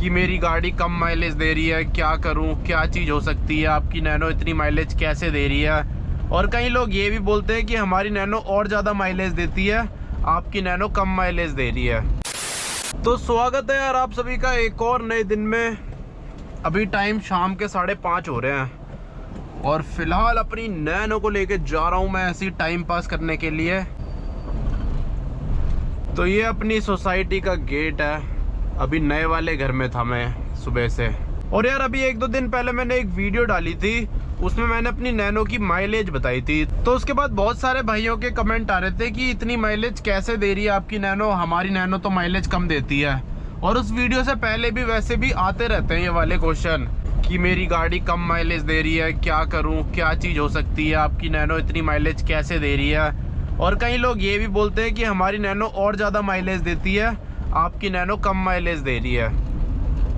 कि मेरी गाड़ी कम माइलेज दे रही है, क्या करूं, क्या चीज़ हो सकती है, आपकी नैनो इतनी माइलेज कैसे दे रही है। और कई लोग ये भी बोलते हैं कि हमारी नैनो और ज़्यादा माइलेज देती है, आपकी नैनो कम माइलेज दे रही है। तो स्वागत है यार आप सभी का एक और नए दिन में। अभी टाइम शाम के 5:30 हो रहे हैं और फिलहाल अपनी नैनो को लेके जा रहा हूँ मैं ऐसी टाइम पास करने के लिए। तो ये अपनी सोसाइटी का गेट है। अभी नए वाले घर में था मैं सुबह से। और यार अभी 1-2 दिन पहले मैंने एक वीडियो डाली थी, उसमें मैंने अपनी नैनो की माइलेज बताई थी। तो उसके बाद बहुत सारे भाइयों के कमेंट आ रहे थे कि इतनी माइलेज कैसे दे रही है आपकी नैनो, हमारी नैनो तो माइलेज कम देती है। और उस वीडियो से पहले भी वैसे भी आते रहते हैं ये वाले क्वेश्चन कि मेरी गाड़ी कम माइलेज दे रही है, क्या करूं, क्या चीज़ हो सकती है, आपकी नैनो इतनी माइलेज कैसे दे रही है। और कई लोग ये भी बोलते हैं कि हमारी नैनो और ज़्यादा माइलेज देती है, आपकी नैनो कम माइलेज दे रही है।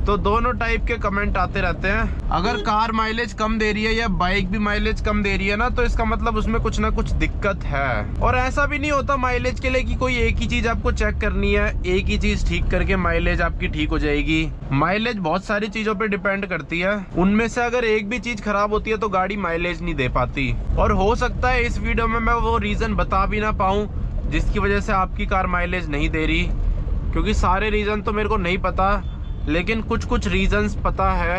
तो दोनों टाइप के कमेंट आते रहते हैं। अगर कार माइलेज कम दे रही है या बाइक भी माइलेज कम दे रही है ना, तो इसका मतलब उसमें कुछ ना कुछ दिक्कत है। और ऐसा भी नहीं होता माइलेज के लिए कि कोई एक ही चीज़ आपको चेक करनी है, एक ही चीज़ ठीक करके माइलेज आपकी ठीक हो जाएगी। माइलेज बहुत सारी चीज़ों पे डिपेंड करती है, उनमें से अगर एक भी चीज़ खराब होती है तो गाड़ी माइलेज नहीं दे पाती। और हो सकता है इस वीडियो में मैं वो रीज़न बता भी ना पाऊँ जिसकी वजह से आपकी कार माइलेज नहीं दे रही, क्योंकि सारे रीज़न तो मेरे को नहीं पता, लेकिन कुछ रीजंस पता है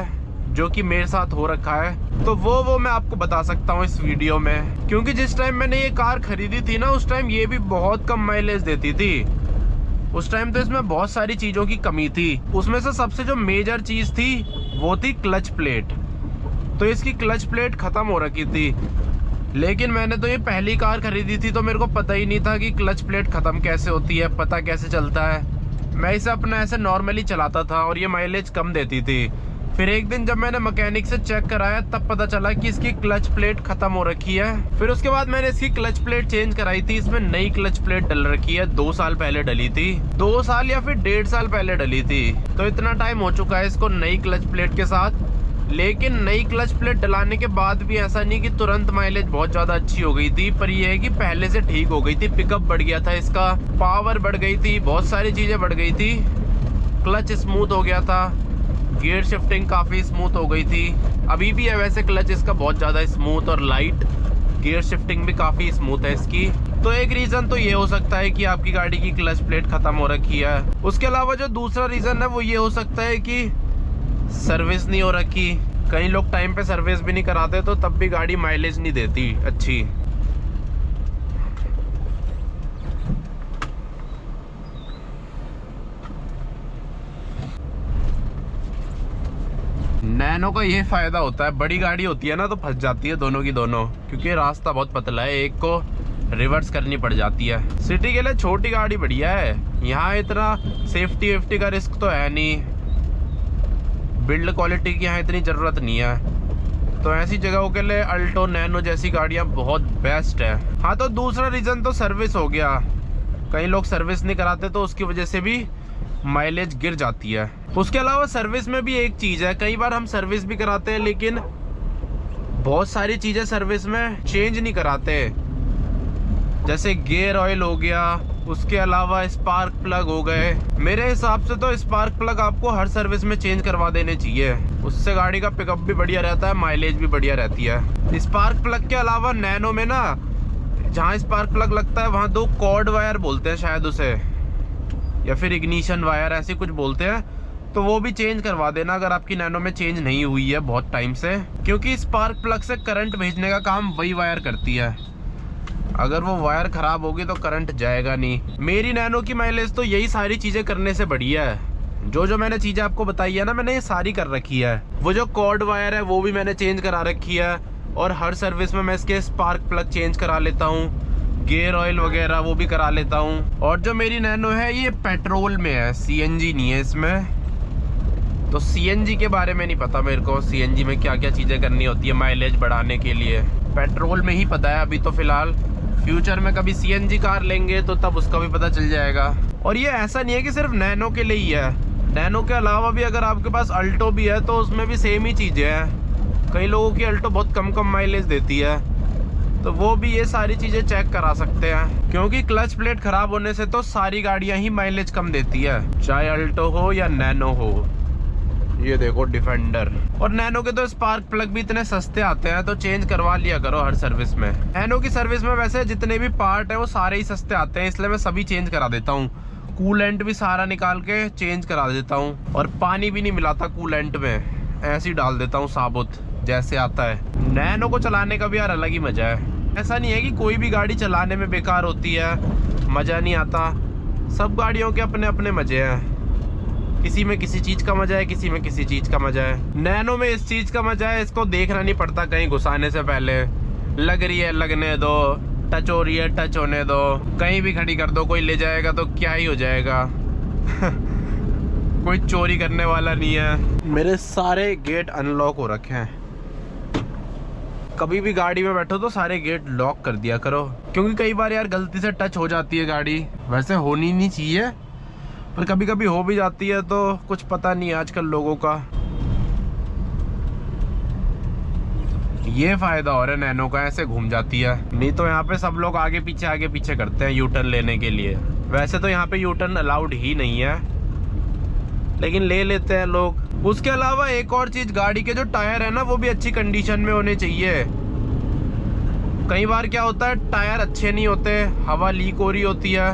जो कि मेरे साथ हो रखा है। तो वो मैं आपको बता सकता हूँ इस वीडियो में। क्योंकि जिस टाइम मैंने ये कार खरीदी थी ना, उस टाइम ये भी बहुत कम माइलेज देती थी। उस टाइम तो इसमें बहुत सारी चीज़ों की कमी थी। उसमें से सबसे जो मेजर चीज़ थी वो थी क्लच प्लेट। तो इसकी क्लच प्लेट ख़त्म हो रखी थी। लेकिन मैंने तो ये पहली कार खरीदी थी तो मेरे को पता ही नहीं था कि क्लच प्लेट ख़त्म कैसे होती है, पता कैसे चलता है। मैं इसे अपना ऐसे नॉर्मली चलाता था और ये माइलेज कम देती थी। फिर एक दिन जब मैंने मैकेनिक से चेक कराया तब पता चला कि इसकी क्लच प्लेट ख़त्म हो रखी है। फिर उसके बाद मैंने इसकी क्लच प्लेट चेंज कराई थी। इसमें नई क्लच प्लेट डल रखी है, 2 साल पहले डली थी, 2 साल या फिर 1.5 साल पहले डली थी। तो इतना टाइम हो चुका है इसको नई क्लच प्लेट के साथ। लेकिन नई क्लच प्लेट डलाने के बाद भी ऐसा नहीं कि तुरंत माइलेज बहुत ज़्यादा अच्छी हो गई थी, पर यह है कि पहले से ठीक हो गई थी। पिकअप बढ़ गया था इसका, पावर बढ़ गई थी, बहुत सारी चीज़ें बढ़ गई थी। क्लच स्मूथ हो गया था, गियर शिफ्टिंग काफ़ी स्मूथ हो गई थी। अभी भी है वैसे क्लच इसका बहुत ज़्यादा स्मूथ और लाइट, गियर शिफ्टिंग भी काफ़ी स्मूथ है इसकी। तो एक रीज़न तो ये हो सकता है कि आपकी गाड़ी की क्लच प्लेट ख़त्म हो रखी है। उसके अलावा जो दूसरा रीज़न है वो ये हो सकता है कि सर्विस नहीं हो रखी। कई लोग टाइम पे सर्विस भी नहीं कराते तो तब भी गाड़ी माइलेज नहीं देती अच्छी। नैनो का ये फायदा होता है, बड़ी गाड़ी होती है ना तो फंस जाती है दोनों की दोनों, क्योंकि रास्ता बहुत पतला है, एक को रिवर्स करनी पड़ जाती है। सिटी के लिए छोटी गाड़ी बढ़िया है, यहाँ इतना सेफ्टी वेफ्टी का रिस्क तो है नहीं, बिल्ड क्वालिटी की यहाँ इतनी ज़रूरत नहीं है। तो ऐसी जगहों के लिए अल्टो नैनो जैसी गाड़ियाँ बहुत बेस्ट है। हाँ, तो दूसरा रीज़न तो सर्विस हो गया। कई लोग सर्विस नहीं कराते तो उसकी वजह से भी माइलेज गिर जाती है। उसके अलावा सर्विस में भी एक चीज़ है, कई बार हम सर्विस भी कराते हैं लेकिन बहुत सारी चीज़ें सर्विस में चेंज नहीं कराते, जैसे गियर ऑयल हो गया, उसके अलावा स्पार्क प्लग हो गए। मेरे हिसाब से तो स्पार्क प्लग आपको हर सर्विस में चेंज करवा देने चाहिए, उससे गाड़ी का पिकअप भी बढ़िया रहता है, माइलेज भी बढ़िया रहती है। स्पार्क प्लग के अलावा नैनो में ना, जहाँ स्पार्क प्लग लगता है वहाँ 2 कॉर्ड वायर बोलते हैं शायद उसे, या फिर इग्निशन वायर ऐसे कुछ बोलते हैं, तो वो भी चेंज करवा देना अगर आपकी नैनो में चेंज नहीं हुई है बहुत टाइम से, क्योंकि स्पार्क प्लग से करंट भेजने का काम वही वायर करती है। अगर वो वायर ख़राब होगी तो करंट जाएगा नहीं। मेरी नैनो की माइलेज तो यही सारी चीज़ें करने से बढ़िया है। जो मैंने चीज़ें आपको बताई है ना, मैंने ये सारी कर रखी है। वो जो कॉर्ड वायर है वो भी मैंने चेंज करा रखी है, और हर सर्विस में मैं इसके स्पार्क प्लग चेंज करा लेता हूँ, गियर ऑयल वगैरह वो भी करा लेता हूँ। और जो मेरी नैनो है ये पेट्रोल में है, CNG नहीं है इसमें। तो CNG के बारे में नहीं पता मेरे को, CNG में क्या क्या चीज़ें करनी होती है माइलेज बढ़ाने के लिए। पेट्रोल में ही पता है अभी तो फ़िलहाल। फ्यूचर में कभी CNG कार लेंगे तो तब उसका भी पता चल जाएगा। और ये ऐसा नहीं है कि सिर्फ नैनो के लिए ही है, नैनो के अलावा भी अगर आपके पास अल्टो भी है तो उसमें भी सेम ही चीज़ें हैं। कई लोगों की अल्टो बहुत कम माइलेज देती है, तो वो भी ये सारी चीज़ें चेक करा सकते हैं, क्योंकि क्लच प्लेट ख़राब होने से तो सारी गाड़ियाँ ही माइलेज कम देती है, चाहे अल्टो हो या नैनो हो। ये देखो डिफेंडर। और नैनो के तो स्पार्क प्लग भी इतने सस्ते आते हैं, तो चेंज करवा लिया करो हर सर्विस में। नैनो की सर्विस में वैसे जितने भी पार्ट है वो सारे ही सस्ते आते हैं, इसलिए मैं सभी चेंज करा देता हूँ। कूलेंट भी सारा निकाल के चेंज करा देता हूँ, और पानी भी नहीं मिलाता कूलेंट में, ऐसे ही डाल देता हूँ साबुत जैसे आता है। नैनो को चलाने का भी यार अलग ही मजा है। ऐसा नहीं है कि कोई भी गाड़ी चलाने में बेकार होती है, मजा नहीं आता। सब गाड़ियों के अपने अपने मजे हैं, किसी में किसी चीज का मजा है, किसी में किसी चीज का मजा है। नैनो में इस चीज का मजा है, इसको देखना नहीं पड़ता कहीं घुसाने से पहले, लग रही है लगने दो, टच हो रही है टच होने दो, कहीं भी खड़ी कर दो, कोई ले जाएगा तो क्या ही हो जाएगा। कोई चोरी करने वाला नहीं है। मेरे सारे गेट अनलॉक हो रखे हैं। कभी भी गाड़ी में बैठो तो सारे गेट लॉक कर दिया करो, क्योंकि कई बार यार गलती से टच हो जाती है गाड़ी। वैसे होनी नहीं चाहिए, पर कभी कभी हो भी जाती है, तो कुछ पता नहीं है आजकल लोगों का। ये फायदा हो रहा है नैनो का, ऐसे घूम जाती है। नहीं तो यहाँ पे सब लोग आगे पीछे करते हैं यू टर्न लेने के लिए। वैसे तो यहाँ पे यू टर्न अलाउड ही नहीं है, लेकिन ले लेते हैं लोग। उसके अलावा एक और चीज, गाड़ी के जो टायर है ना वो भी अच्छी कंडीशन में होने चाहिए। कई बार क्या होता है टायर अच्छे नहीं होते, हवा लीक हो रही होती है,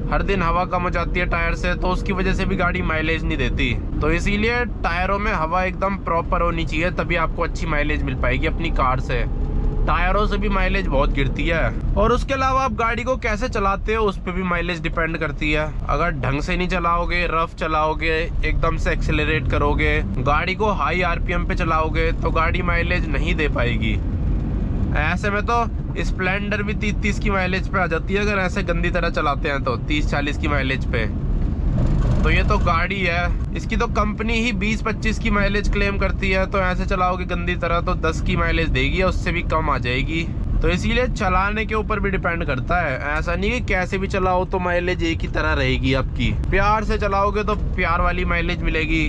हर दिन हवा कम हो जाती है टायर से, तो उसकी वजह से भी गाड़ी माइलेज नहीं देती। तो इसीलिए टायरों में हवा एकदम प्रॉपर होनी चाहिए, तभी आपको अच्छी माइलेज मिल पाएगी अपनी कार से। टायरों से भी माइलेज बहुत गिरती है। और उसके अलावा आप गाड़ी को कैसे चलाते हो उस पर भी माइलेज डिपेंड करती है। अगर ढंग से नहीं चलाओगे, रफ चलाओगे, एकदम से एक्सेलरेट करोगे, गाड़ी को हाई आरपीएम पे चलाओगे, तो गाड़ी माइलेज नहीं दे पाएगी। ऐसे में तो स्प्लेंडर भी 30-30 की माइलेज पे आ जाती है, अगर ऐसे गंदी तरह चलाते हैं तो 30-40 की माइलेज पे। तो ये तो गाड़ी है, इसकी तो कंपनी ही 20-25 की माइलेज क्लेम करती है, तो ऐसे चलाओगे गंदी तरह तो 10 की माइलेज देगी, उससे भी कम आ जाएगी। तो इसीलिए चलाने के ऊपर भी डिपेंड करता है। ऐसा नहीं कि कैसे भी चलाओ तो माइलेज एक ही तरह रहेगी आपकी। प्यार से चलाओगे तो प्यार वाली माइलेज मिलेगी,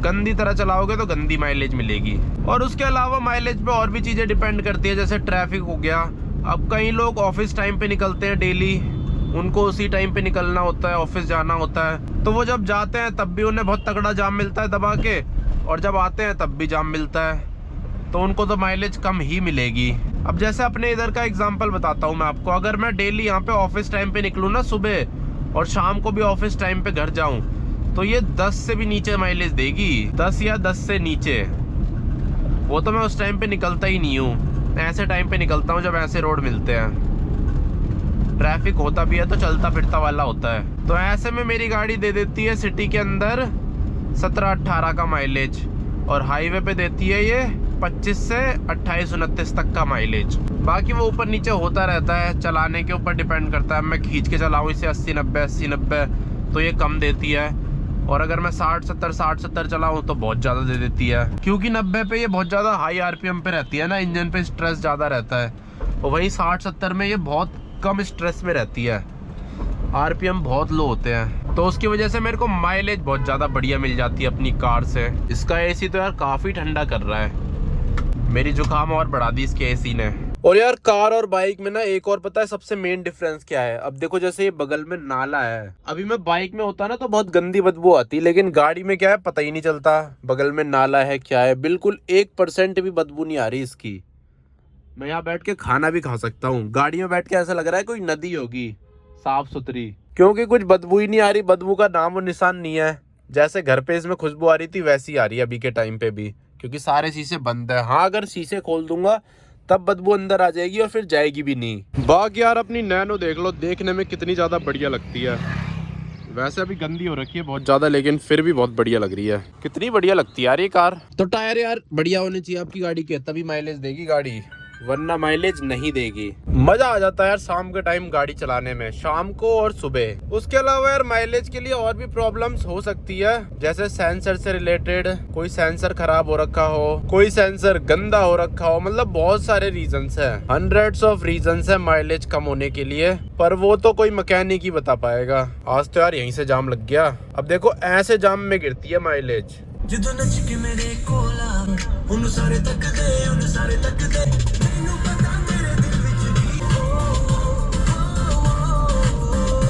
गंदी तरह चलाओगे तो गंदी माइलेज मिलेगी। और उसके अलावा माइलेज पे और भी चीजें डिपेंड करती है, जैसे ट्रैफिक हो गया। अब कई लोग ऑफिस टाइम पे निकलते हैं डेली, उनको उसी टाइम पे निकलना होता है, ऑफिस जाना होता है, तो वो जब जाते हैं तब भी उन्हें बहुत तगड़ा जाम मिलता है दबा के, और जब आते हैं तब भी जाम मिलता है, तो उनको तो माइलेज कम ही मिलेगी। अब जैसे अपने इधर का एग्जांपल बताता हूँ मैं आपको। अगर मैं डेली यहाँ पे ऑफिस टाइम पे निकलूँ ना सुबह, और शाम को भी ऑफिस टाइम पे घर जाऊँ, तो ये 10 से भी नीचे माइलेज देगी, 10 या 10 से नीचे। वो तो मैं उस टाइम पे निकलता ही नहीं हूँ, ऐसे टाइम पे निकलता हूँ जब ऐसे रोड मिलते हैं, ट्रैफिक होता भी है तो चलता फिरता वाला होता है। तो ऐसे में मेरी गाड़ी दे देती है सिटी के अंदर 17-18 का माइलेज, और हाईवे पे देती है ये 25 से 28-29 तक का माइलेज। बाकी वो ऊपर नीचे होता रहता है, चलाने के ऊपर डिपेंड करता है। मैं खींच के चलाऊँ इसे 80-90 तो ये कम देती है, और अगर मैं 60-70 चलाऊँ तो बहुत ज़्यादा दे देती है, क्योंकि 90 पे ये बहुत ज़्यादा हाई आरपीएम पे रहती है ना, इंजन पे स्ट्रेस ज़्यादा रहता है। और वहीं 60-70 में ये बहुत कम स्ट्रेस में रहती है, आरपीएम बहुत लो होते हैं, तो उसकी वजह से मेरे को माइलेज बहुत ज़्यादा बढ़िया मिल जाती है अपनी कार से। इसका एसी तो यार काफ़ी ठंडा कर रहा है, मेरी जुकाम और बढ़ा दी इसके एसी ने। और यार कार और बाइक में ना एक और पता है सबसे मेन डिफरेंस क्या है? अब देखो जैसे ये बगल में नाला है, अभी मैं बाइक में होता ना तो बहुत गंदी बदबू आती, लेकिन गाड़ी में क्या है पता ही नहीं चलता बगल में नाला है क्या है, बिल्कुल 1% भी बदबू नहीं आ रही इसकी। मैं यहाँ बैठ के खाना भी खा सकता हूँ, गाड़ी में बैठ के ऐसा लग रहा है कोई नदी होगी साफ सुथरी, क्योंकि कुछ बदबू ही नहीं आ रही, बदबू का नाम और निशान नहीं है। जैसे घर पे इसमें खुशबू आ रही थी वैसी आ रही है अभी के टाइम पे भी, क्योंकि सारे शीशे बंद है। हाँ अगर शीशे खोल दूंगा तब बदबू अंदर आ जाएगी और फिर जाएगी भी नहीं। बाकी यार अपनी नैनो देख लो, देखने में कितनी ज्यादा बढ़िया लगती है। वैसे अभी गंदी हो रखी है बहुत ज्यादा, लेकिन फिर भी बहुत बढ़िया लग रही है। कितनी बढ़िया लगती है यार ये कार। तो टायर यार बढ़िया होने चाहिए आपकी गाड़ी के, तभी माइलेज देगी गाड़ी, वरना माइलेज नहीं देगी। मजा आ जाता है यार शाम के टाइम गाड़ी चलाने में, शाम को और सुबह। उसके अलावा यार माइलेज के लिए और भी प्रॉब्लम्स हो सकती है, जैसे सेंसर से रिलेटेड, कोई सेंसर खराब हो रखा हो, कोई सेंसर गंदा हो रखा हो, मतलब बहुत सारे रीजंस है, हंड्रेड्स ऑफ रीजंस है माइलेज कम होने के लिए, पर वो तो कोई मैकेनिक ही बता पाएगा। आज तो यार यहीं से जाम लग गया। अब देखो ऐसे जाम में गिरती है माइलेज।